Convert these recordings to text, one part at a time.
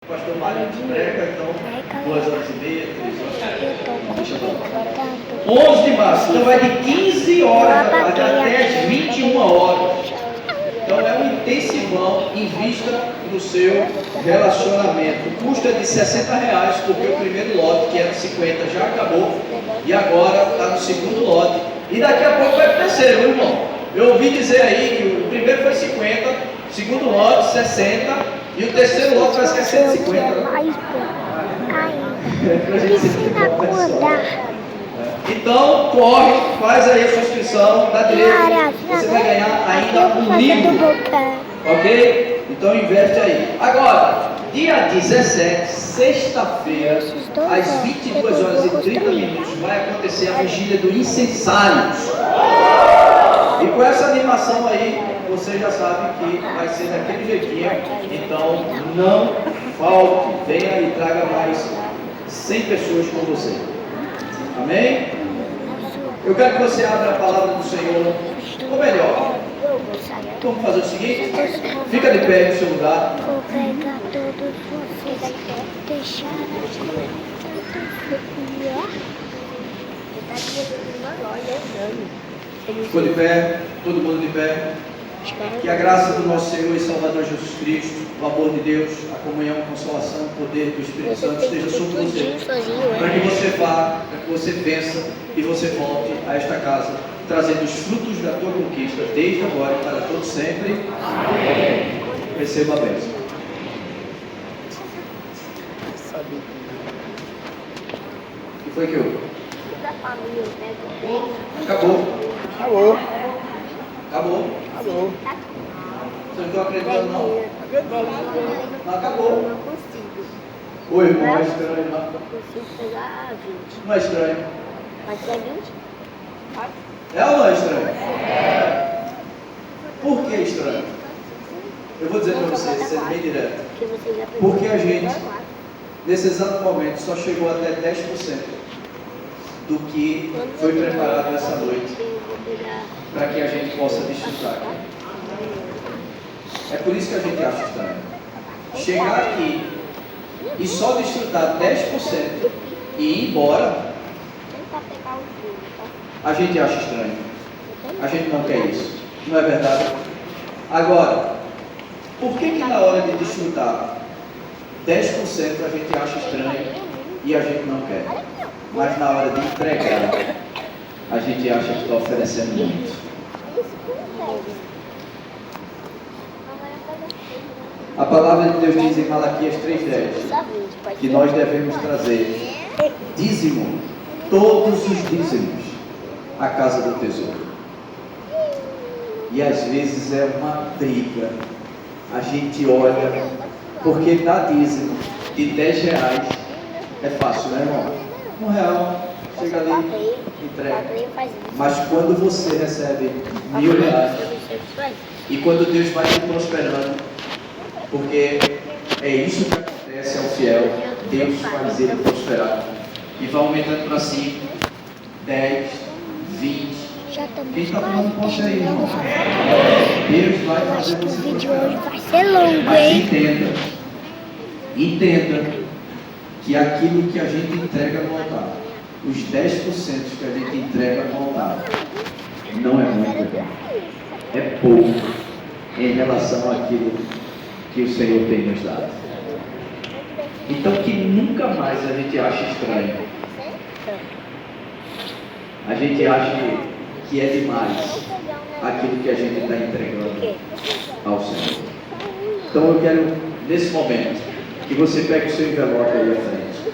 Pastor Mário prega, então 2h30, 3 horas. 11 de março, então é de 15 horas da tarde até as 21 horas. Então é um intensivão em vista do seu relacionamento. O custo é de R$60, porque o primeiro lote, que era 50, já acabou. E agora está no segundo lote. E daqui a pouco vai para o terceiro, meu irmão. Eu ouvi dizer aí que o primeiro foi 50, o segundo lote 60 e o terceiro lote parece que é 150. Então, corre, faz aí a sua inscrição, dá direito, você vai ganhar ainda um livro, ok? Então investe aí. Agora, dia 17, sexta-feira, às 22h30, vai acontecer a vigília do Incensários. E com essa animação aí, você já sabe que vai ser daquele jeitinho. Então, não falte, venha e traga mais 100 pessoas com você. Amém? Eu quero que você abra a palavra do Senhor. Ou melhor, vamos fazer o seguinte: fica de pé no seu lugar. Vou pegar todos vocês, deixar Ficou de pé, todo mundo de pé. Que a graça do nosso Senhor e Salvador Jesus Cristo, o amor de Deus, a comunhão, a consolação, o poder do Espírito Santo esteja sobre você, para que você vá, para que você vença e você volte a esta casa, trazendo os frutos da tua conquista, desde agora e para todo sempre. Amém. Receba a bênção. O que foi que houve? Acabou. Alô? Acabou. Alô? Vocês não estão acreditando, não? Não acabou. Não consigo. O irmão é estranho, não? Eu consigo pegar 20. Não é estranho? Mas é 20? É ou não é estranho? Por que é estranho? Eu vou dizer para vocês, sendo bem direto. Porque a gente, nesse exato momento, só chegou até 10% do que foi preparado essa noite para que a gente possa desfrutar. É por isso que a gente acha estranho. Chegar aqui e só desfrutar 10% e ir embora, a gente acha estranho. A gente não quer isso. Não é verdade? Agora, por que na hora de desfrutar 10% a gente acha estranho e a gente não quer? Mas na hora de entregar, a gente acha que está oferecendo muito. A palavra de Deus diz em Malaquias 3,10 que nós devemos trazer dízimo, todos os dízimos, à casa do tesouro. E às vezes é uma briga. A gente olha, porque dar dízimo de R$10 é fácil, né, irmão? R$1, chega ali, entrega. Mas quando você recebe R$1.000, e quando Deus vai te prosperando, porque é isso que acontece ao fiel, Deus faz ele prosperar. E vai aumentando para 5, 10, 20. Quem está falando com você aí, irmão? Deus vai fazer você prosperar. O vídeo hoje vai ser longo, Mas hein? entenda que aquilo que a gente entrega no altar, os 10% que a gente entrega no altar, não é muito, é pouco em relação àquilo que o Senhor tem nos dado. Então que nunca mais a gente ache estranho. A gente acha que é demais aquilo que a gente está entregando ao Senhor. Então eu quero, nesse momento, que você pegue o seu envelope aí à frente.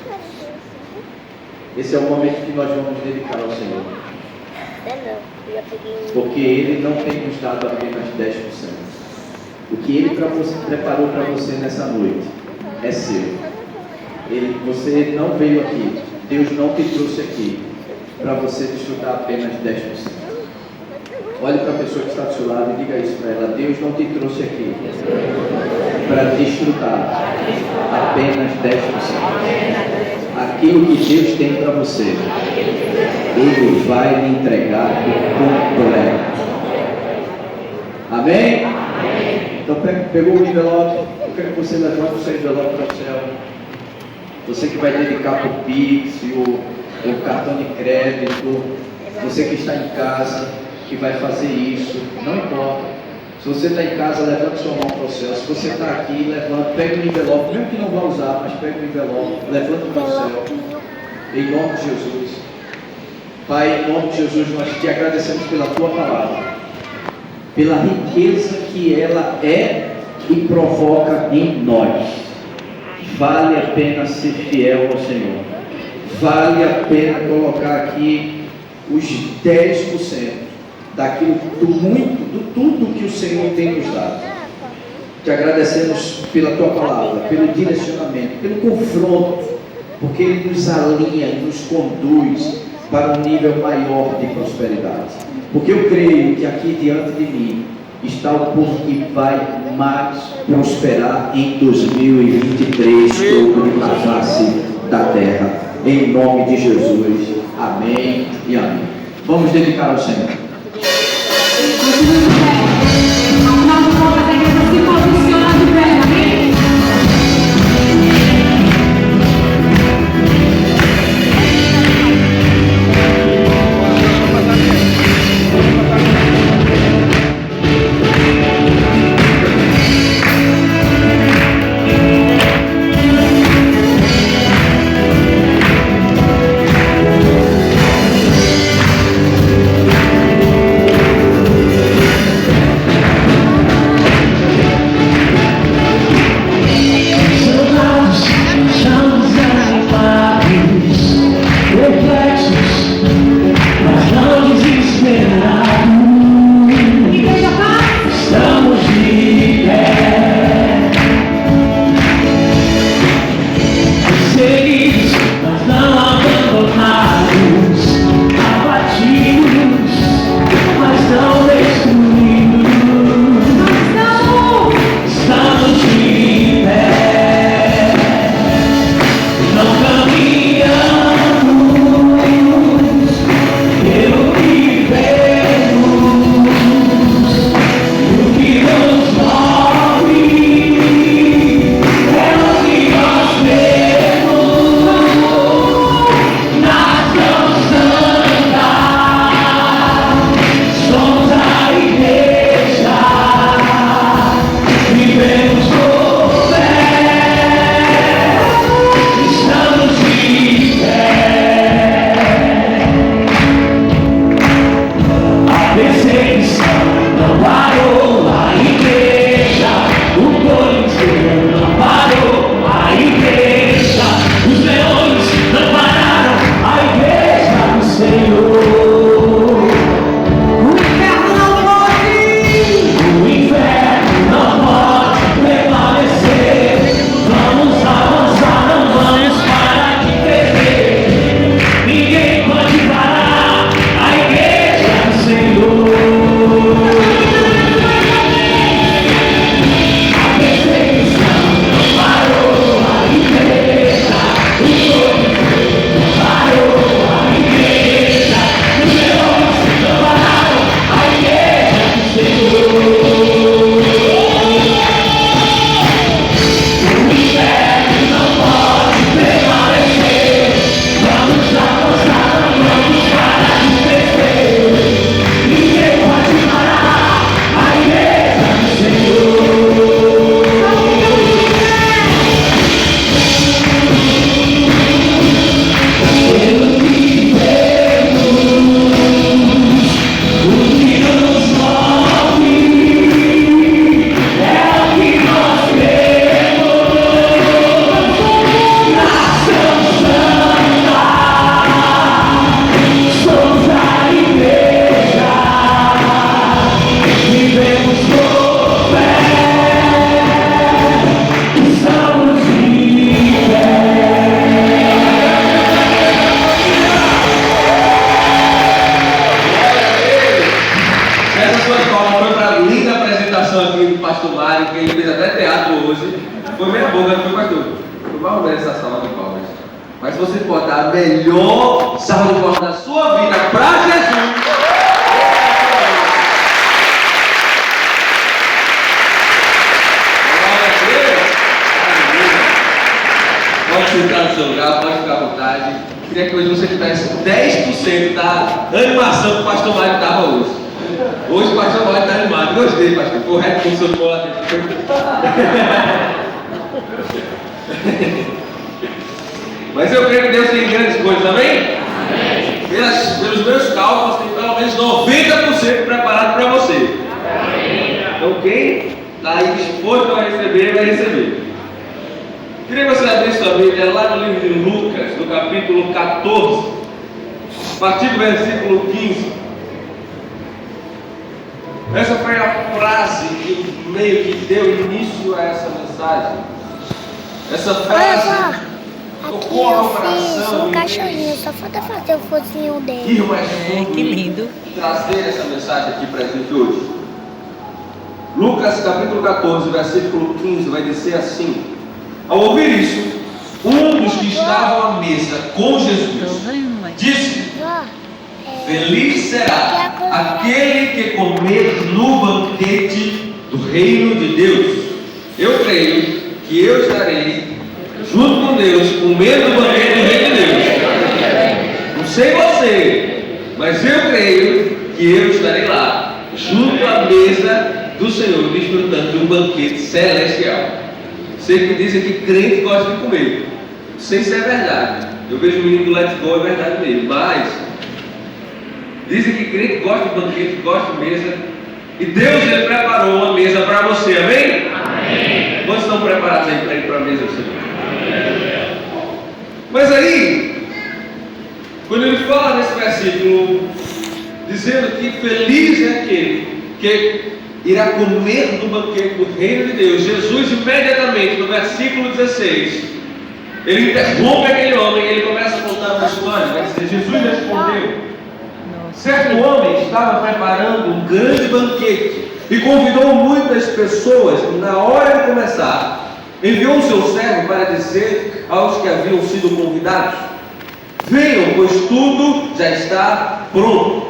Esse é o momento que nós vamos dedicar ao Senhor. Porque Ele não tem nos dado apenas 10%. O que Ele preparou para você nessa noite é seu. Você não veio aqui, Deus não te trouxe aqui para você desfrutar apenas 10%. Olhe para a pessoa que está do seu lado e diga isso para ela: Deus não te trouxe aqui para desfrutar apenas 10%. Aquilo que Deus tem para você, Ele vai lhe entregar por completo. Amém? Então pegou o envelope, eu quero que você levante o seu envelope para o céu. Você que vai dedicar para o Pix, o cartão de crédito, você que está em casa, que vai fazer isso, não importa. Se você está em casa, levante sua mão para o céu. Se você está aqui, levante, pega o envelope, mesmo que não vá usar, mas pega o envelope, levante para o céu. Em nome de Jesus. Pai, em nome de Jesus, nós te agradecemos pela tua palavra, pela riqueza que ela é e provoca em nós. Vale a pena ser fiel ao Senhor. Vale a pena colocar aqui os 10% daquilo, do tudo que o Senhor tem nos dado. Te agradecemos pela tua palavra, pelo direcionamento, pelo confronto, porque Ele nos alinha e nos conduz para um nível maior de prosperidade. Porque eu creio que aqui diante de mim está o povo que vai mais prosperar em 2023 sobre a face da terra. Em nome de Jesus. Amém e amém. Vamos dedicar ao Senhor. Mas você pode dar a melhor salva de palmas da sua vida para Jesus. Pode sentar no seu lugar, pode ficar à vontade. Queria que hoje você tivesse 10% da animação que o pastor Mário estava hoje. Hoje o pastor Mário está animado. Gostei, pastor. Foi o resto que funcionou lá dentro. Mas eu creio que Deus tem grandes coisas, amém? Pelos meus cálculos, tem pelo menos 90% preparado para você. Então quem está aí disposto a receber, vai receber. Queria que você abrisse sua Bíblia lá no livro de Lucas, no capítulo 14, a partir do versículo 15. Essa foi a frase que meio que deu início a essa mensagem. Essa frase aqui eu fiz um cachorrinho, só falta fazer o focinho dele. Ir mais fundo que lindo. e trazer essa mensagem aqui para a gente hoje. Lucas capítulo 14, versículo 15 vai dizer assim: ao ouvir isso, um dos que estavam à mesa com Jesus disse: feliz será aquele que comer no banquete do reino de Deus. Eu creio que eu estarei junto com Deus, comendo o banquete do reino de Deus. Não sei você, mas eu creio que eu estarei lá, junto à mesa do Senhor, desfrutando de um banquete celestial. Sei que dizem que crente gosta de comer. Não sei se é verdade. Eu vejo o menino do Let's Go, é verdade mesmo. Mas dizem que crente gosta de banquete, gosta de mesa. E Deus ele preparou uma mesa para você, amém? Amém. Quantos estão preparados aí para ir para a mesa do Senhor? Amém. Mas aí, quando ele fala nesse versículo, dizendo que feliz é aquele que irá comer do banquete do reino de Deus, Jesus imediatamente, no versículo 16, ele interrompe aquele homem e ele começa a contar uma história. Vai dizer: Jesus respondeu: certo homem estava preparando um grande banquete e convidou muitas pessoas. Na hora de começar, enviou o seu servo para dizer aos que haviam sido convidados: venham, pois tudo já está pronto.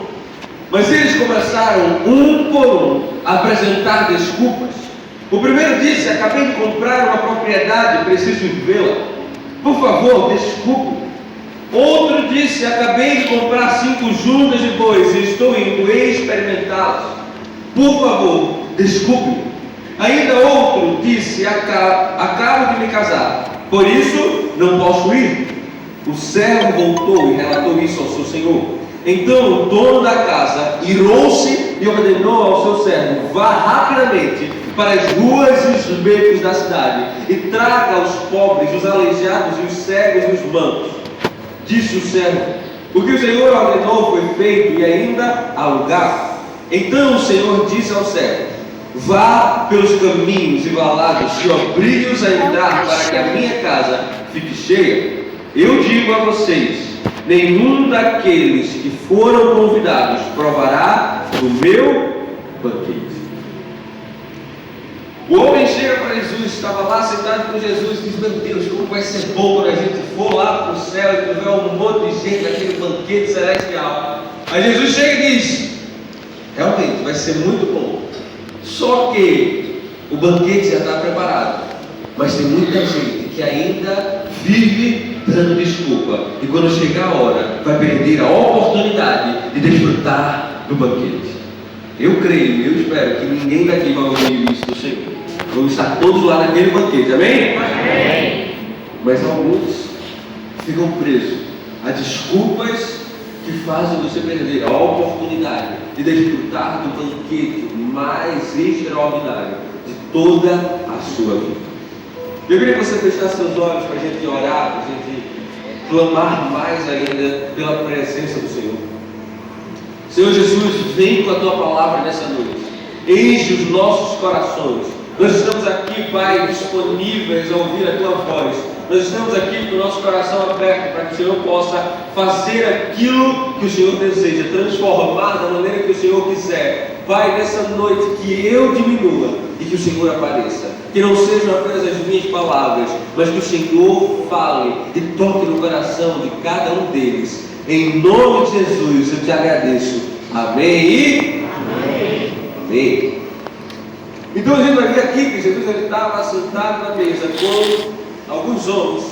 Mas eles começaram um por um a apresentar desculpas. O primeiro disse: acabei de comprar uma propriedade, preciso vê-la. Por favor, desculpe. Outro disse: acabei de comprar 5 juntas de bois e estou indo experimentá-las. Por favor, desculpe. Ainda outro disse: acabo de me casar, por isso não posso ir. O servo voltou e relatou isso ao seu senhor. Então o dono da casa irou-se e ordenou ao seu servo: vá rapidamente para as ruas e os becos da cidade e traga os pobres, os aleijados e os cegos e os mancos. Disse o servo: o que o Senhor ordenou foi feito e ainda há lugar. Então o Senhor disse ao servo: vá pelos caminhos e valados e obrigue-os a entrar para que a minha casa fique cheia. Eu digo a vocês: nenhum daqueles que foram convidados provará do meu banquete. O homem chega para Jesus, estava lá sentado com Jesus e diz: meu Deus, como vai ser bom quando a gente for lá para o céu e tiver um monte de gente naquele banquete celestial. Aí Jesus chega e diz: realmente vai ser muito bom, só que o banquete já está preparado, mas tem muita gente que ainda vive dando desculpa, e quando chegar a hora vai perder a oportunidade de desfrutar do banquete. Eu creio, eu espero que ninguém daqui vai ouvir isso do Senhor. Vamos estar todos lá naquele banquete, amém? Amém. Mas alguns ficam presos a desculpas que fazem você perder a oportunidade de desfrutar do banquete mais extraordinário de toda a sua vida. Eu queria que você fechasse seus olhos para a gente orar, para a gente clamar mais ainda pela presença do Senhor. Senhor Jesus, vem com a Tua palavra nessa noite. Enche os nossos corações. Nós estamos aqui, Pai, disponíveis a ouvir a Tua voz. Nós estamos aqui com o nosso coração aberto para que o Senhor possa fazer aquilo que o Senhor deseja, transformar da maneira que o Senhor quiser. Pai, nessa noite que eu diminua e que o Senhor apareça. Que não sejam apenas as minhas palavras, mas que o Senhor fale e toque no coração de cada um deles. Em nome de Jesus eu te agradeço. Amém e amém. Amém. Então a gente vai ver aqui que Jesus estava sentado na mesa com alguns homens.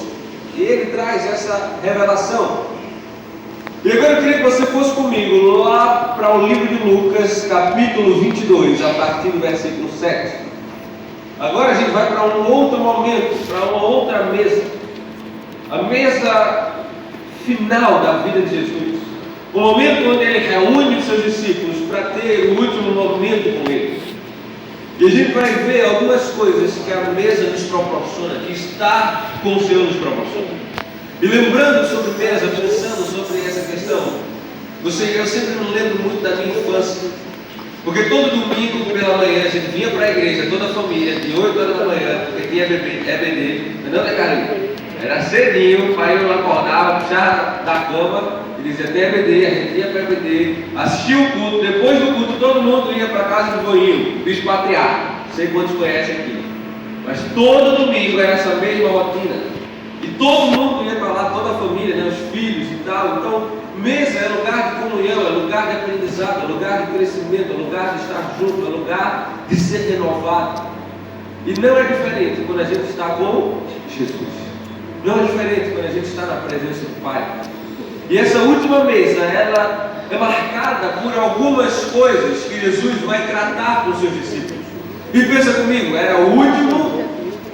E ele traz essa revelação. E agora eu queria que você fosse comigo lá para o livro de Lucas, capítulo 22, a partir do versículo 7. Agora a gente vai para um outro momento, para uma outra mesa. A mesa final da vida de Jesus. O momento onde ele reúne os seus discípulos para ter o último momento com eles. E a gente vai ver algumas coisas que a mesa nos proporciona, que estar com o Senhor nos proporciona. E lembrando sobre mesa, pensando sobre essa questão, eu sempre me lembro muito da minha infância. Porque todo domingo pela manhã a gente vinha para a igreja, toda a família, de 8 horas da manhã, porque tinha EBD, não é Carlinhos? Era cedinho, o pai não acordava, puxava da cama e dizia: tem EBD, a gente ia para EBD, assistia o culto, depois do culto todo mundo ia para a casa do Boinho, bicho patriarca, não sei quantos conhecem aqui. Mas todo domingo era essa mesma rotina. E todo mundo ia para lá, toda a família, né, os filhos e tal. Então, mesa é lugar de comunhão, é lugar de aprendizado, é lugar de crescimento, é lugar de estar junto, é lugar de ser renovado. E não é diferente quando a gente está com Jesus. Não é diferente quando a gente está na presença do Pai. E essa última mesa, ela é marcada por algumas coisas que Jesus vai tratar com os seus discípulos. E pensa comigo, era o último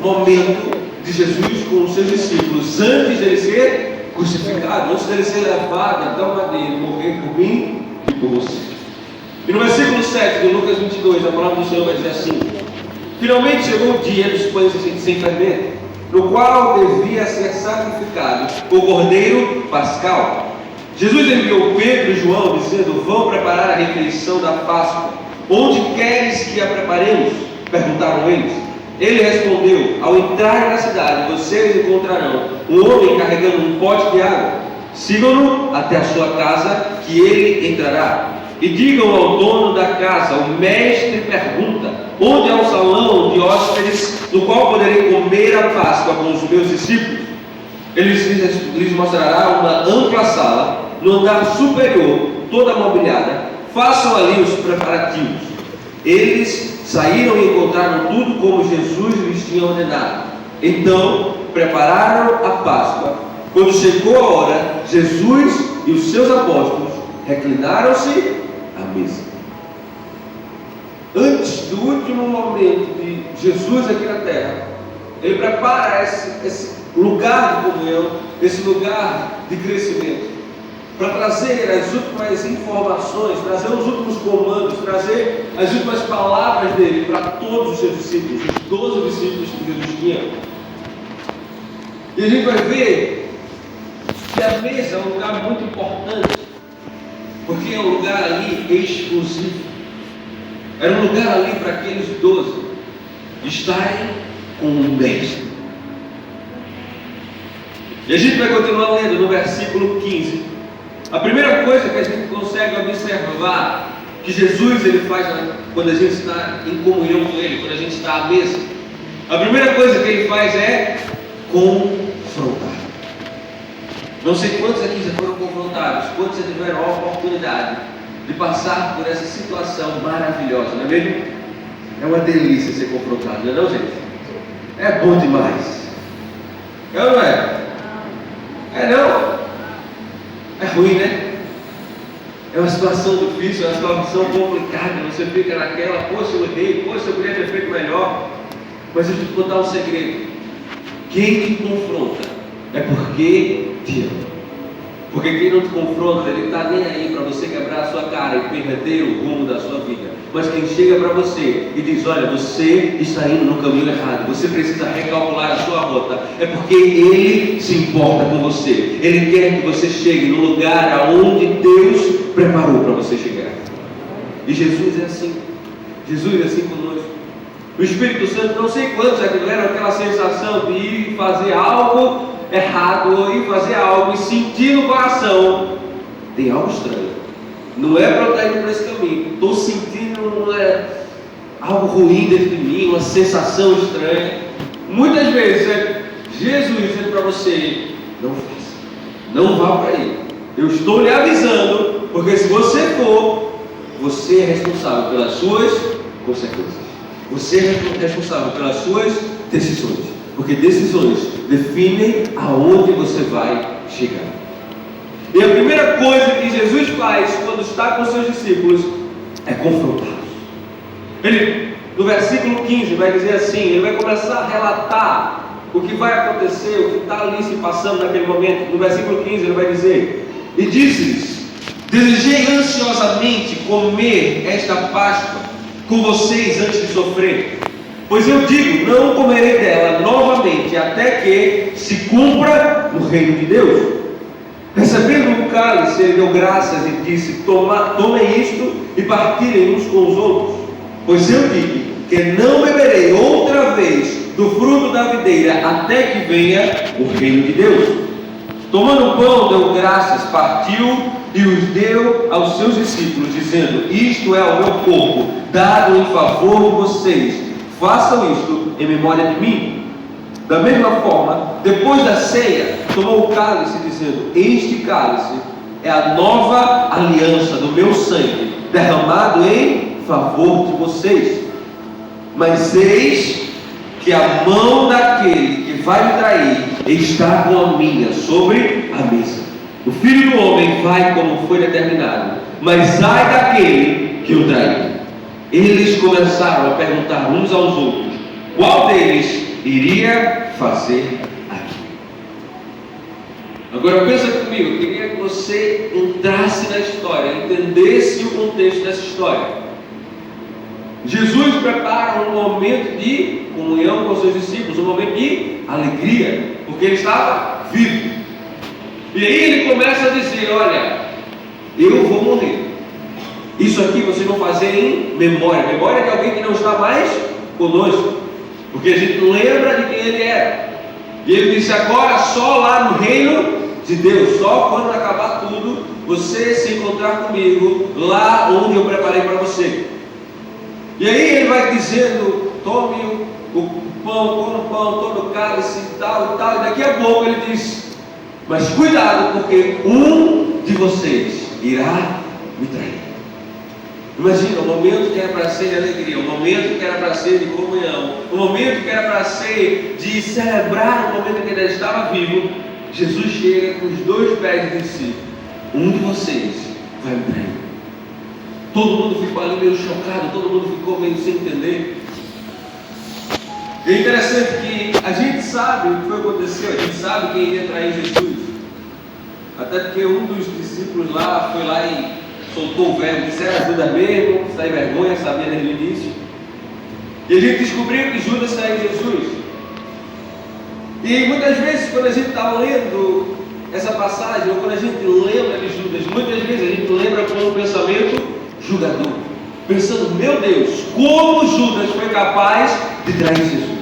momento de Jesus com os seus discípulos, antes dele ser crucificado, antes dele ser levado até o madeiro, morrer por mim e por você. E no versículo 7 de Lucas 22, a palavra do Senhor vai dizer assim: finalmente chegou o dia dos pães sem fermento, no qual devia ser sacrificado o cordeiro pascal. Jesus enviou Pedro e João, dizendo: vão preparar a refeição da Páscoa. Onde queres que a preparemos? Perguntaram eles. Ele respondeu: ao entrarem na cidade, vocês encontrarão um homem carregando um pote de água. Sigam-no até a sua casa, que ele entrará. E digam ao dono da casa: o mestre pergunta: onde é o salão de hóspedes, no qual poderei comer a Páscoa com os meus discípulos? Ele lhes mostrará uma ampla sala, no andar superior, toda mobiliada. Façam ali os preparativos. Eles saíram e encontraram tudo como Jesus lhes tinha ordenado. Então prepararam a Páscoa. Quando chegou a hora, Jesus e os seus apóstolos reclinaram-se à mesa. Antes do último momento de Jesus aqui na terra, ele prepara esse lugar de comunhão, esse lugar de crescimento, para trazer as últimas informações, trazer os últimos comandos, trazer as últimas palavras dele para todos os seus discípulos, os 12 discípulos que Jesus tinha. E a gente vai ver que a mesa é um lugar muito importante, porque é um lugar ali exclusivo. Era um lugar ali para aqueles 12 estarem com o mestre. E a gente vai continuar lendo no versículo 15. A primeira coisa que a gente consegue observar que Jesus ele faz quando a gente está em comunhão com Ele, quando a gente está à mesa, a primeira coisa que Ele faz é confrontar. Não sei quantos aqui já foram confrontados, quantos já tiveram a oportunidade de passar por essa situação maravilhosa, não é mesmo? É uma delícia ser confrontado, não é gente? É bom demais. É ou não é? É não? É ruim, né? É uma situação difícil, é uma situação complicada. Você fica naquela: poxa, eu errei, poxa, eu podia ter feito melhor. Mas eu vou te contar um segredo: quem te confronta é porque te ama. Porque quem não te confronta, ele está nem aí para você quebrar a sua cara e perder o rumo da sua vida. Mas quem chega para você e diz: olha, você está indo no caminho errado, você precisa recalcular a sua rota, é porque ele se importa com você. Ele quer que você chegue no lugar aonde Deus preparou para você chegar. E Jesus é assim. Jesus é assim conosco. O Espírito Santo, não sei quantos já tiveram aquela sensação de ir fazer algo errado, ou ir fazer algo e sentir no coração: tem algo estranho, não é para eu estar indo por esse caminho, estou sentindo algo ruim dentro de mim, uma sensação estranha. Muitas vezes Jesus diz para você: não faça, não vá para aí, eu estou lhe avisando, porque se você for, você é responsável pelas suas consequências, você é responsável pelas suas decisões. Porque decisões definem aonde você vai chegar. E a primeira coisa que Jesus faz quando está com seus discípulos é confrontá-los. Ele, no versículo 15, vai dizer assim, ele vai começar a relatar o que vai acontecer, o que está ali se passando naquele momento. No versículo 15 ele vai dizer: e disse-lhes: desejei ansiosamente comer esta Páscoa com vocês antes de sofrer. Pois eu digo, não comerei dela novamente, até que se cumpra o reino de Deus. Recebendo o cálice, ele deu graças e disse: tomem isto e partilhem uns com os outros. Pois eu digo que não beberei outra vez do fruto da videira, até que venha o reino de Deus. Tomando o pão, deu graças, partiu e os deu aos seus discípulos, dizendo: isto é o meu corpo, dado em favor de vocês. Façam isto em memória de mim. Da mesma forma, depois da ceia, tomou o cálice, dizendo: este cálice é a nova aliança do meu sangue, derramado em favor de vocês. Mas eis que a mão daquele que vai me trair está com a minha sobre a mesa. O Filho do Homem vai como foi determinado, mas ai daquele que o trair. Eles começaram a perguntar uns aos outros: qual deles iria fazer aquilo? Agora pensa comigo, eu queria que você entrasse na história, entendesse o contexto dessa história. Jesus prepara um momento de comunhão com seus discípulos, um momento de alegria, porque ele estava vivo. E aí ele começa a dizer: olha, eu vou morrer. Isso aqui vocês vão fazer em memória. Memória de alguém que não está mais conosco, porque a gente lembra de quem ele era. E ele disse: agora só lá no reino de Deus, só quando acabar tudo, você se encontrar comigo lá onde eu preparei para você. E aí ele vai dizendo: tome o pão, coma o pão, tome o cálice e tal e tal. E daqui a pouco ele diz: mas cuidado, porque um de vocês irá me trair. Imagina, o momento que era para ser de alegria, o momento que era para ser de comunhão, o momento que era para ser de celebrar o momento em que ele estava vivo. Jesus chega com os dois pés e disse: um de vocês vai me trair. Todo mundo ficou ali meio chocado, todo mundo ficou meio sem entender. E é interessante que a gente sabe o que foi acontecer, a gente sabe quem iria trair Jesus. Até porque um dos discípulos lá foi lá e soltou o verbo, disse: era Judas mesmo, sem vergonha, sabia desde o início. E a gente descobriu que Judas traiu Jesus. E muitas vezes, quando a gente está lendo essa passagem, ou quando a gente lembra de Judas, muitas vezes a gente lembra com um pensamento julgador, pensando: meu Deus, como Judas foi capaz de trair Jesus?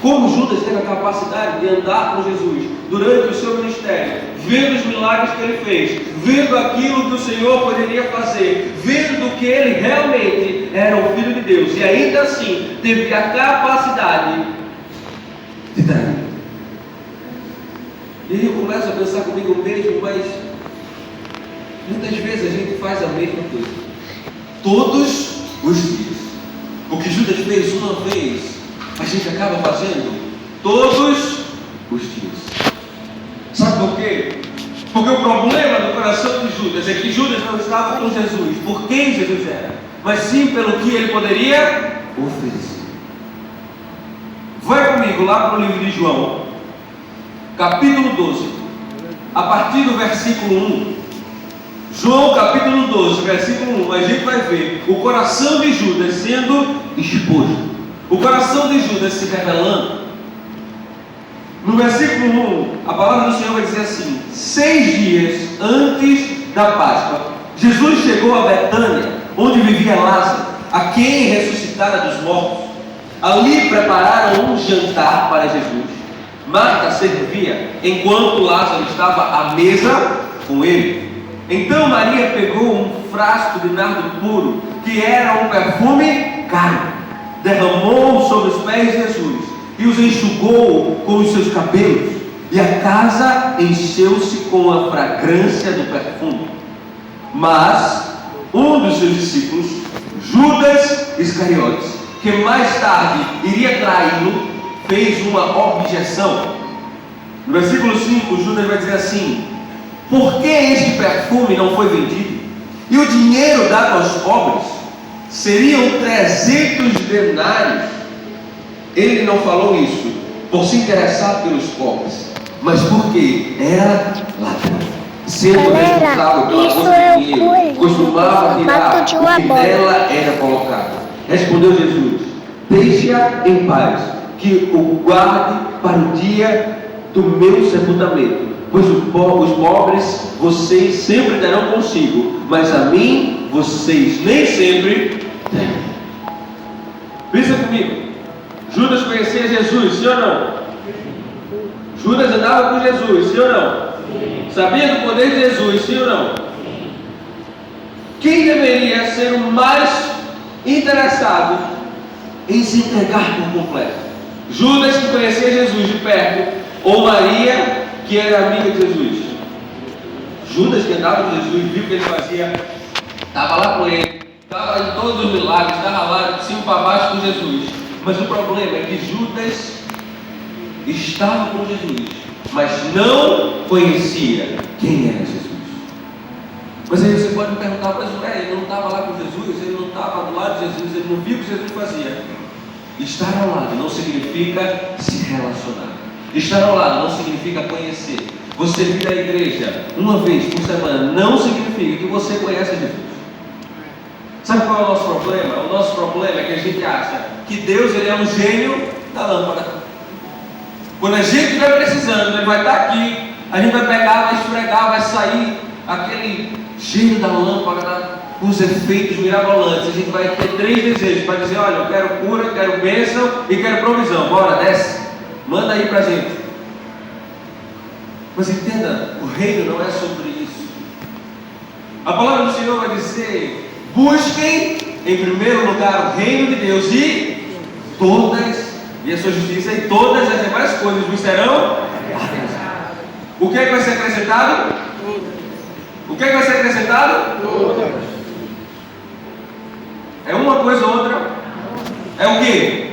Como Judas teve a capacidade de andar com Jesus durante o seu ministério, vendo os milagres que ele fez, vendo aquilo que o Senhor poderia fazer, vendo que ele realmente era o Filho de Deus, e ainda assim teve a capacidade de trair. E aí eu começo a pensar comigo mesmo, mas muitas vezes a gente faz a mesma coisa, todos os dias. O que Judas fez uma vez, a gente acaba fazendo todos os dias. Sabe por quê? Porque o problema do coração de Judas é que Judas não estava com Jesus por quem Jesus era, mas sim pelo que ele poderia oferecer. Vai comigo lá para o livro de João, capítulo 12, a partir do versículo 1. João capítulo 12, versículo 1, a gente vai ver o coração de Judas sendo exposto, o coração de Judas se revelando. No versículo 1, a palavra do Senhor vai dizer assim: 6 dias antes da Páscoa, Jesus chegou a Betânia, onde vivia Lázaro, a quem ressuscitara dos mortos. Ali prepararam um jantar para Jesus. Marta servia, enquanto Lázaro estava à mesa com ele. Então Maria pegou um frasco de nardo puro, que era um perfume caro, derramou sobre os pés de Jesus e os enxugou com os seus cabelos, e a casa encheu-se com a fragrância do perfume. Mas um dos seus discípulos, Judas Iscariotes, que mais tarde iria traí-lo, fez uma objeção. No versículo 5, Judas vai dizer assim: por que este perfume não foi vendido? E o dinheiro dado aos pobres? Seriam 300 denários. Ele não falou isso por se interessar pelos pobres, mas porque era ladrão. Sendo responsável pela bolsa de dinheiro, costumava tirar o que nela era colocado. Respondeu Jesus: deixe-a em paz, que o guarde para o dia do meu sepultamento, pois os pobres vocês sempre terão consigo, mas a mim vocês nem sempre terão. Pensa comigo. Judas conhecia Jesus, sim ou não? Judas andava com Jesus, sim ou não? Sabia do poder de Jesus, sim ou não? Quem deveria ser o mais interessado em se entregar por completo? Judas, que conhecia Jesus de perto, ou Maria, que era amiga de Jesus? Judas, que andava com Jesus, viu o que ele fazia, estava lá com ele, estava em todos os milagres, estava lá de cima para baixo com Jesus. Mas o problema é que Judas estava com Jesus, mas não conhecia quem era Jesus. Mas aí você pode me perguntar: mas ele não estava lá com Jesus, ele não estava do lado de Jesus, ele não viu o que Jesus fazia. Estar ao lado não significa se relacionar. Estar ao lado não significa conhecer. Você vir à igreja uma vez por semana não significa que você conhece Jesus. Sabe qual é o nosso problema? O nosso problema é que a gente acha que Deus, ele é um gênio da lâmpada. Quando a gente estiver precisando, ele vai estar aqui, a gente vai pegar, vai esfregar, vai sair aquele gênio da lâmpada com os efeitos mirabolantes. A gente vai ter 3 desejos para dizer: olha, eu quero cura, quero bênção e quero provisão. Bora, desce, manda aí para a gente. Mas entenda, o reino não é sobre isso. A palavra do Senhor vai dizer: busquem em primeiro lugar o reino de Deus e a sua justiça, e todas as demais coisas vos serão acrescentadas. O que é que vai ser acrescentado? O que é que vai ser acrescentado? É uma coisa ou outra? É o quê?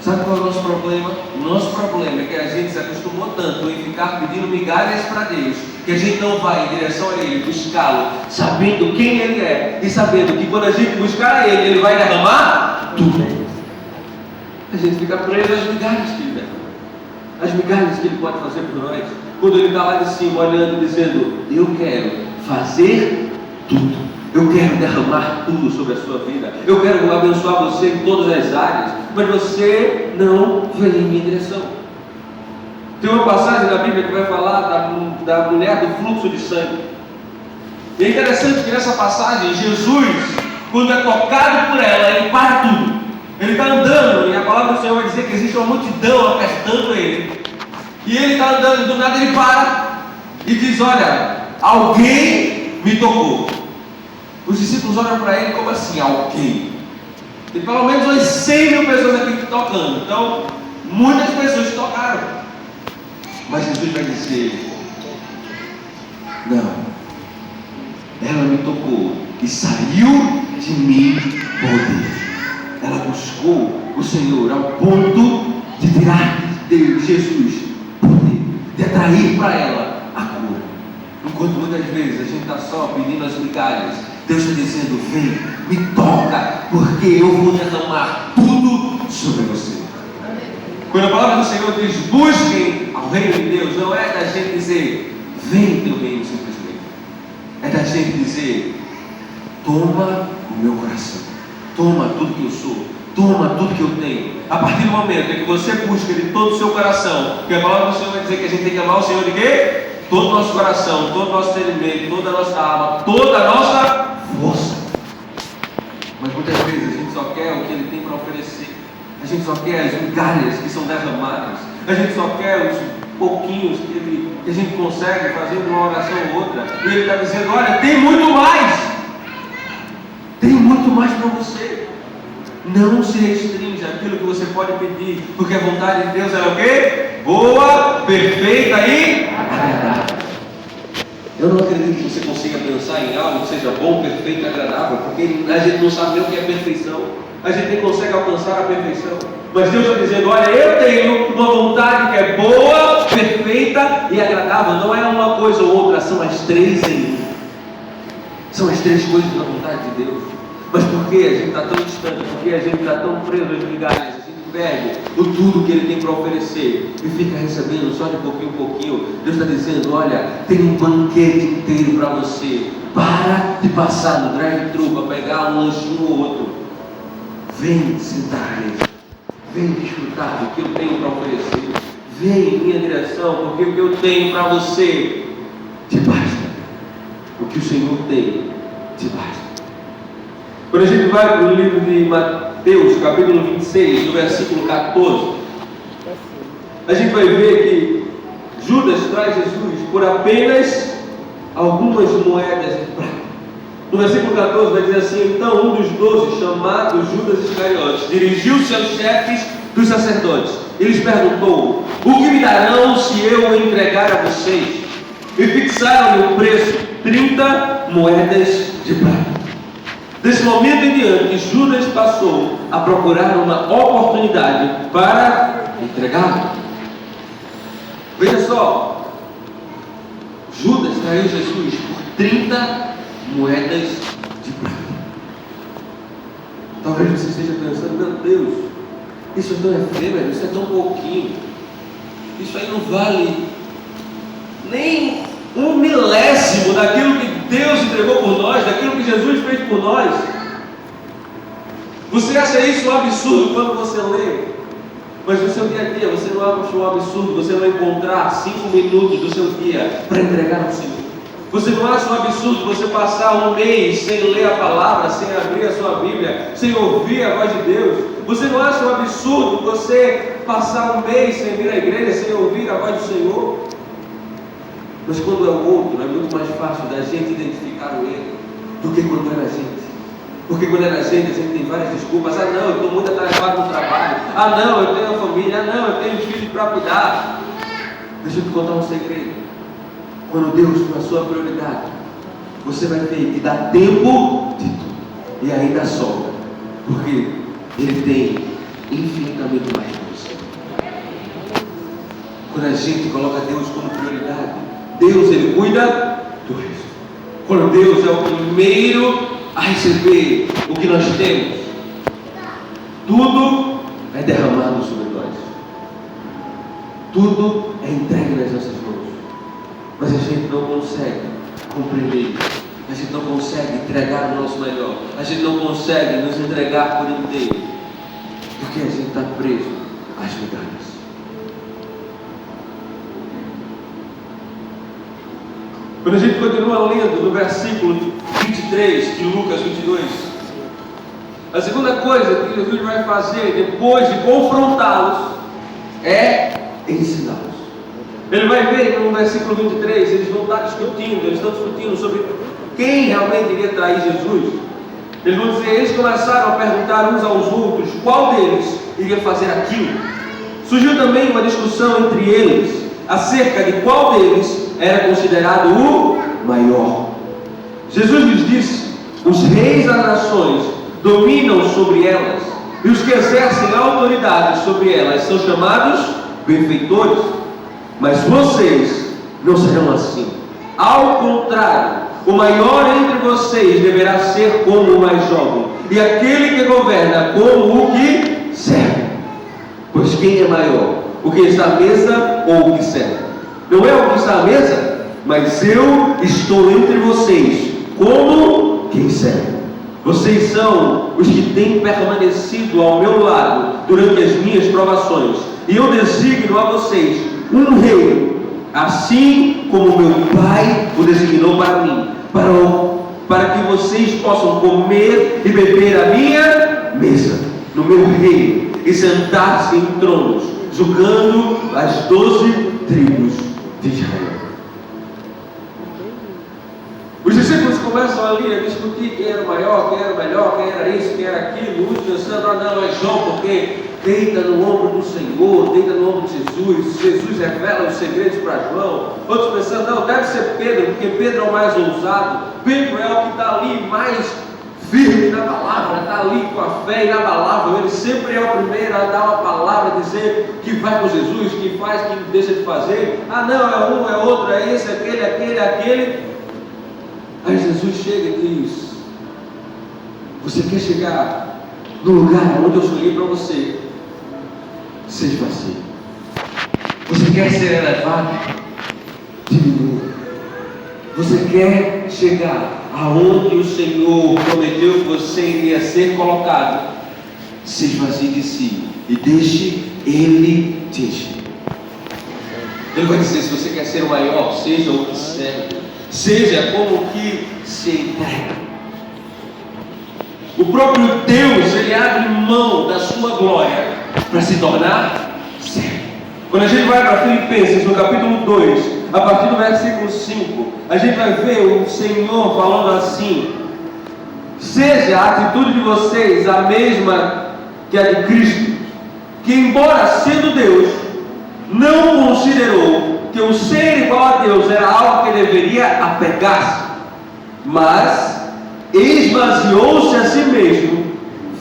Sabe qual é o nosso problema? O nosso problema é que a gente se acostumou tanto em ficar pedindo migalhas para Deus, que a gente não vai em direção a Ele, buscá-lo, sabendo quem Ele é, e sabendo que quando a gente buscar a Ele, Ele vai derramar tudo. A gente fica preso às migalhas que Ele derrama, as migalhas que Ele pode fazer por nós, quando Ele está lá de cima olhando e dizendo: eu quero fazer tudo, eu quero derramar tudo sobre a sua vida, eu quero abençoar você em todas as áreas, mas você não vem em minha direção. Tem uma passagem da Bíblia que vai falar da mulher do fluxo de sangue. E é interessante que nessa passagem, Jesus, quando é tocado por ela, ele para tudo. Ele está andando, e a palavra do Senhor vai dizer que existe uma multidão apertando ele. E ele está andando, e do nada ele para e diz: olha, alguém me tocou. Os discípulos olham para ele como assim, alguém? Tem pelo menos umas 100 mil pessoas aqui tocando. Então, muitas pessoas tocaram. Mas Jesus vai dizer: não, ela me tocou e saiu de mim poder. Ela buscou o Senhor ao ponto de tirar de Jesus poder, de atrair para ela a cura. Enquanto muitas vezes a gente está só pedindo as migalhas, Deus está dizendo: vem, me toca, porque eu vou derramar tudo sobre você. Quando a palavra do Senhor diz: busquem ao reino de Deus, não é da gente dizer: vem teu reino simplesmente. É da gente dizer: toma o meu coração, toma tudo que eu sou, toma tudo que eu tenho. A partir do momento em que você busca de todo o seu coração, que a palavra do Senhor vai dizer que a gente tem que amar o Senhor de quê? Todo o nosso coração, todo o nosso entendimento, toda a nossa alma, toda a nossa força. Mas muitas vezes a gente só quer o que Ele tem para oferecer. A gente só quer as migalhas que são derramadas. A gente só quer os pouquinhos que a gente consegue fazer uma oração ou outra. E Ele está dizendo: olha, tem muito mais. Tem muito mais para você. Não se restringe àquilo que você pode pedir, porque a vontade de Deus é o quê? Boa, perfeita e agradável. Eu não acredito que você consiga pensar em algo que seja bom, perfeito e agradável, porque a gente não sabe nem o que é perfeição. A gente nem consegue alcançar a perfeição. Mas Deus está dizendo, olha, eu tenho uma vontade que é boa, perfeita e agradável. Não é uma coisa ou outra, são as três em um. São as três coisas da vontade de Deus. Mas por que a gente está tão distante? Por que a gente está tão preso às migalhas? Perde o tudo que Ele tem para oferecer e fica recebendo só de pouquinho em pouquinho. Deus está dizendo, olha, tem um banquete inteiro para você. Para de passar no drive-thru para pegar um lanchinho ou outro. Vem sentar à mesa. Vem desfrutar do que eu tenho para oferecer. Vem em minha direção, porque o que eu tenho para você te basta. O que o Senhor tem te basta. Quando a gente vai para o livro de Mateus, capítulo 26, no versículo 14, a gente vai ver que Judas traz Jesus por apenas algumas moedas de prata. No versículo 14 vai dizer assim, então um dos 12, chamado Judas Iscariotes, dirigiu-se aos chefes dos sacerdotes. E lhes perguntou, o que me darão se eu o entregar a vocês? E fixaram-lhe o preço, 30 moedas de prata. Desse momento em diante, Judas passou a procurar uma oportunidade para entregá-lo. Veja só, Judas traiu Jesus por 30 moedas de prata. Talvez você esteja pensando, meu Deus, isso é tão efêmero, isso é tão pouquinho, isso aí não vale nem um milésimo daquilo que Deus entregou por nós, daquilo que Jesus fez por nós. Você acha isso um absurdo quando você lê, mas no seu dia a dia você não acha um absurdo você não encontrar 5 minutos do seu dia para entregar ao Senhor? Você não acha um absurdo você passar um mês sem ler a palavra, sem abrir a sua Bíblia, sem ouvir a voz de Deus? Você não acha um absurdo você passar um mês sem vir à igreja, sem ouvir a voz do Senhor? Mas quando é o outro, é muito mais fácil da gente identificar o erro do que quando é a gente. Porque quando é a gente tem várias desculpas. Ah não, eu estou muito atarefado no trabalho. Ah não, eu tenho a família. Ah não, eu tenho filhos para cuidar. Deixa eu te contar um segredo. Quando Deus for a sua prioridade, você vai ter que dar tempo de tudo. E ainda sobra. Porque Ele tem infinitamente mais que você. Quando a gente coloca Deus como prioridade, Deus, Ele cuida do resto. Quando Deus é o primeiro a receber o que nós temos, tudo é derramado sobre nós. Tudo é entregue nas nossas mãos. Mas a gente não consegue compreender. A gente não consegue entregar o nosso melhor. A gente não consegue nos entregar por inteiro. Porque a gente está preso às migalhas. Quando a gente continua lendo no versículo 23 de Lucas 22, a segunda coisa que Jesus vai fazer depois de confrontá-los é ensiná-los. Ele vai ver que no versículo 23 eles vão estar discutindo, eles estão discutindo sobre quem realmente iria trair Jesus. Eles vão dizer, eles começaram a perguntar uns aos outros qual deles iria fazer aquilo. Surgiu também uma discussão entre eles acerca de qual deles era considerado o maior. Jesus lhes disse, os reis das nações dominam sobre elas, e os que exercem autoridade sobre elas são chamados benfeitores. Mas vocês não serão assim. Ao contrário, o maior entre vocês deverá ser como o mais jovem, e aquele que governa como o que serve. Pois quem é maior, o que está à mesa ou o que serve? Não é o que está à mesa, mas eu estou entre vocês como quem serve. Vocês são os que têm permanecido ao meu lado durante as minhas provações, e eu designo a vocês um rei, assim como meu Pai o designou para mim, para que vocês possam comer e beber a minha mesa, no meu reino, e sentar-se em tronos, julgando as 12 tribos de Israel. Os discípulos começam ali a discutir quem era o maior, quem era o melhor, quem era isso, quem era aquilo, uns pensando, ah não, é João, porque deita no ombro do Senhor, deita no ombro de Jesus. Jesus revela os segredos para João. Outros pensando, não, deve ser Pedro, porque Pedro é o mais ousado. Pedro é o que está ali mais firme na palavra, está ali com a fé inabalável. Ele sempre é o primeiro a dar uma palavra, dizer que vai com Jesus, que faz, que deixa de fazer. Ah não, é um, é outro, é esse, aquele. Aí Jesus chega e diz: você quer chegar no lugar onde eu escolhi para você? Seja vazio. Você quer ser elevado? Diminua. Você quer chegar aonde o Senhor prometeu que você iria ser colocado? Se esvazie de si e deixe Ele te encher. Ele vai dizer: se você quer ser o maior, seja o que serve, seja como que se entrega. O próprio Deus, Ele abre mão da sua glória para se tornar servo. Quando a gente vai para Filipenses, no capítulo 2, a partir do versículo 5, a gente vai ver o Senhor falando assim: seja a atitude de vocês a mesma que a de Cristo, que embora sendo Deus, não considerou que o ser igual a Deus era algo que deveria apegar-se, mas esvaziou-se a si mesmo,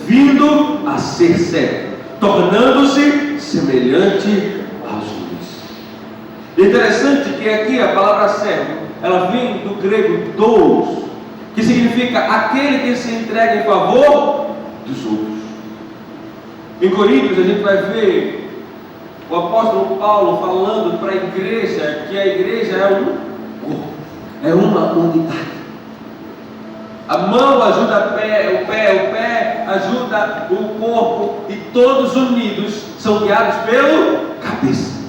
vindo a ser servo, tornando-se semelhante aos homens. Interessante que aqui a palavra servo, ela vem do grego doulos, que significa aquele que se entrega em favor dos outros. Em Coríntios a gente vai ver o apóstolo Paulo falando para a igreja que a igreja é um corpo, é uma unidade. A mão ajuda o pé ajuda o corpo, e todos unidos são guiados pelo cabeça.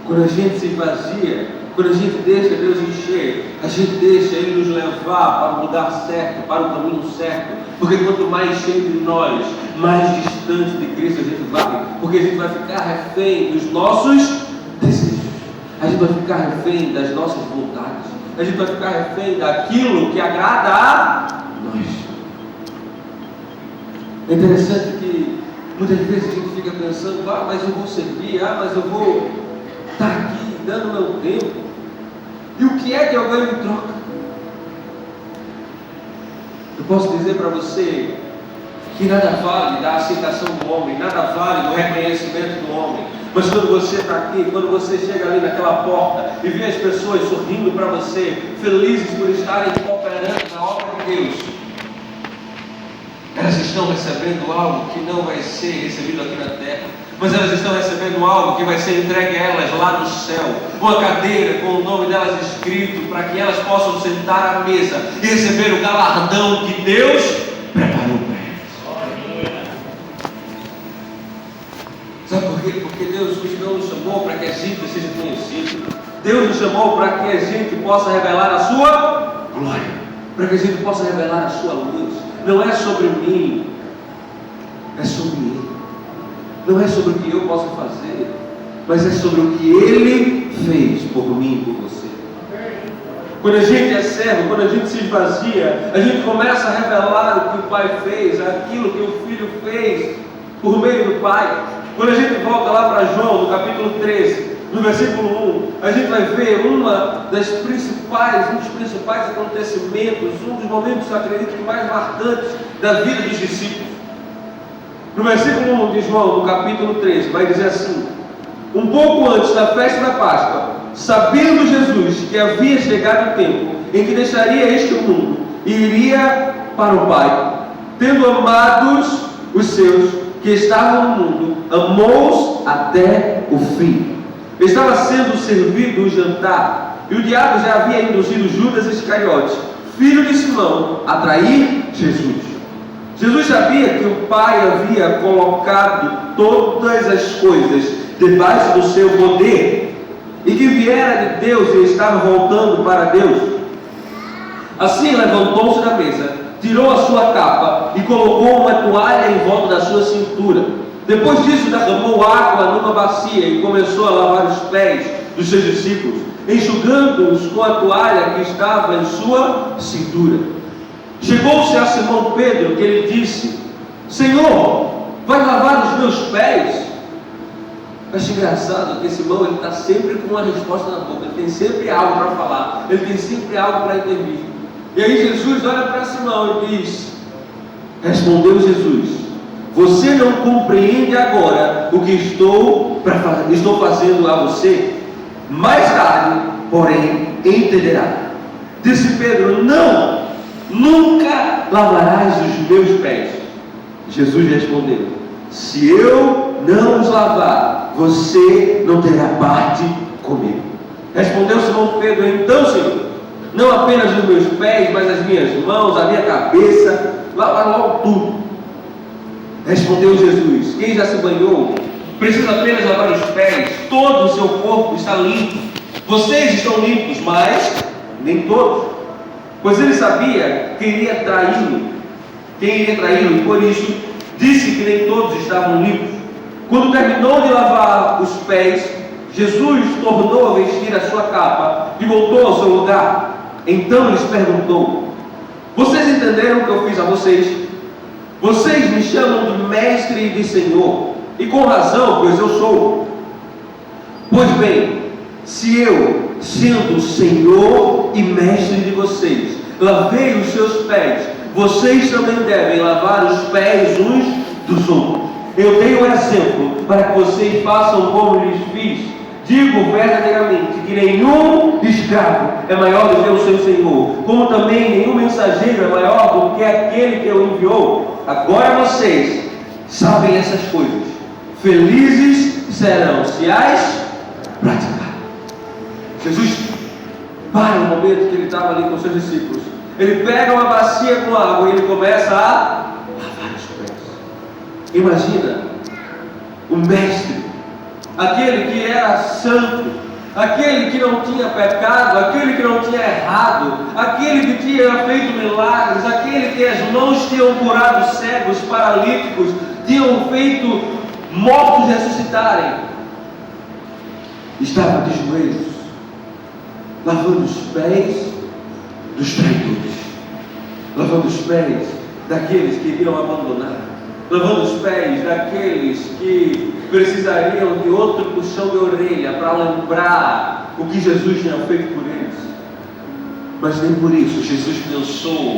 Quando a gente se esvazia, quando a gente deixa Deus encher, a gente deixa Ele nos levar para o lugar certo, para o caminho certo. Porque quanto mais cheio de nós, mais distante de Cristo a gente vai. Porque a gente vai ficar refém dos nossos desejos, a gente vai ficar refém das nossas vontades, a gente vai ficar refém daquilo que agrada a nós. É interessante que muitas vezes a gente fica pensando: ah, mas eu vou servir, mas eu vou estar aqui dando meu tempo, e o que é que eu ganho em troca? Eu posso dizer para você que nada vale da aceitação do homem, nada vale do reconhecimento do homem. Mas quando você está aqui, quando você chega ali naquela porta e vê as pessoas sorrindo para você, felizes por estarem cooperando na obra de Deus, elas estão recebendo algo que não vai ser recebido aqui na terra, mas elas estão recebendo algo que vai ser entregue a elas lá no céu, uma cadeira com o nome delas escrito, para que elas possam sentar à mesa e receber o galardão que Deus preparou para elas. Sabe por quê? Porque Deus não nos chamou para que a gente seja conhecido. Deus nos chamou para que a gente possa revelar a sua glória, para que a gente possa revelar a sua luz. Não é sobre mim, é sobre Ele. Não é sobre o que eu posso fazer, mas é sobre o que Ele fez por mim e por você. Quando a gente é servo, quando a gente se esvazia, a gente começa a revelar o que o Pai fez, aquilo que o Filho fez por meio do Pai. Quando a gente volta lá para João, no capítulo 13, no versículo 1, a gente vai ver um dos principais acontecimentos, um dos momentos, eu acredito, mais marcantes da vida dos discípulos. No versículo 1 de João, no capítulo 13, vai dizer assim: um pouco antes da festa da Páscoa, sabendo Jesus que havia chegado o tempo em que deixaria este mundo e iria para o Pai, tendo amados os seus que estavam no mundo, amou-os até o fim. Estava sendo servido o jantar, e o diabo já havia induzido Judas Iscariotes, filho de Simão, a trair Jesus. Jesus sabia que o Pai havia colocado todas as coisas debaixo do seu poder, e que viera de Deus e estava voltando para Deus. Assim levantou-se da mesa, tirou a sua capa e colocou uma toalha em volta da sua cintura. Depois disso derramou água numa bacia e começou a lavar os pés dos seus discípulos, enxugando-os com a toalha que estava em sua cintura. Chegou-se a Simão Pedro, que ele disse: Senhor, vai lavar os meus pés. Eu acho engraçado que esse irmão, ele está sempre com uma resposta na boca, ele tem sempre algo para falar, ele tem sempre algo para intervir. E aí Jesus olha para Simão e diz, respondeu Jesus, você não compreende agora o que estou fazendo a você? Mais tarde, porém, entenderá. Disse Pedro, não, nunca lavarás os meus pés. Jesus respondeu, se eu não os lavar, você não terá parte comigo. Respondeu Simão Pedro, então Senhor, não apenas os meus pés, mas as minhas mãos, a minha cabeça, lava logo tudo. Respondeu Jesus, quem já se banhou, precisa apenas lavar os pés, todo o seu corpo está limpo. Vocês estão limpos, mas nem todos. Pois ele sabia quem iria traí-lo, e por isso disse que nem todos estavam limpos. Quando terminou de lavar os pés, Jesus tornou a vestir a sua capa e voltou ao seu lugar. Então lhes perguntou, vocês entenderam o que eu fiz a vocês? Vocês me chamam de mestre e de Senhor, e com razão, pois eu sou. Pois bem, se eu, sendo Senhor e mestre de vocês, lavei os seus pés, vocês também devem lavar os pés uns dos outros. Eu dei um exemplo para que vocês façam como lhes fiz. Digo verdadeiramente que nenhum escravo é maior do que o seu Senhor, como também nenhum mensageiro é maior do que aquele que o enviou. Agora vocês sabem essas coisas. Felizes serão se as praticar. Jesus para o momento que ele estava ali com seus discípulos. Ele pega uma bacia com água e ele começa a lavar os pés. Imagina o mestre, aquele que era santo, aquele que não tinha pecado, aquele que não tinha errado, aquele que tinha feito milagres, aquele que as mãos tinham curado cegos, paralíticos, tinham feito mortos ressuscitarem, estava de joelhos, lavando os pés dos traidores, lavando os pés daqueles que iriam abandonar, lavando os pés daqueles que precisariam de outro puxão de orelha para lembrar o que Jesus tinha feito por eles. Mas nem por isso Jesus pensou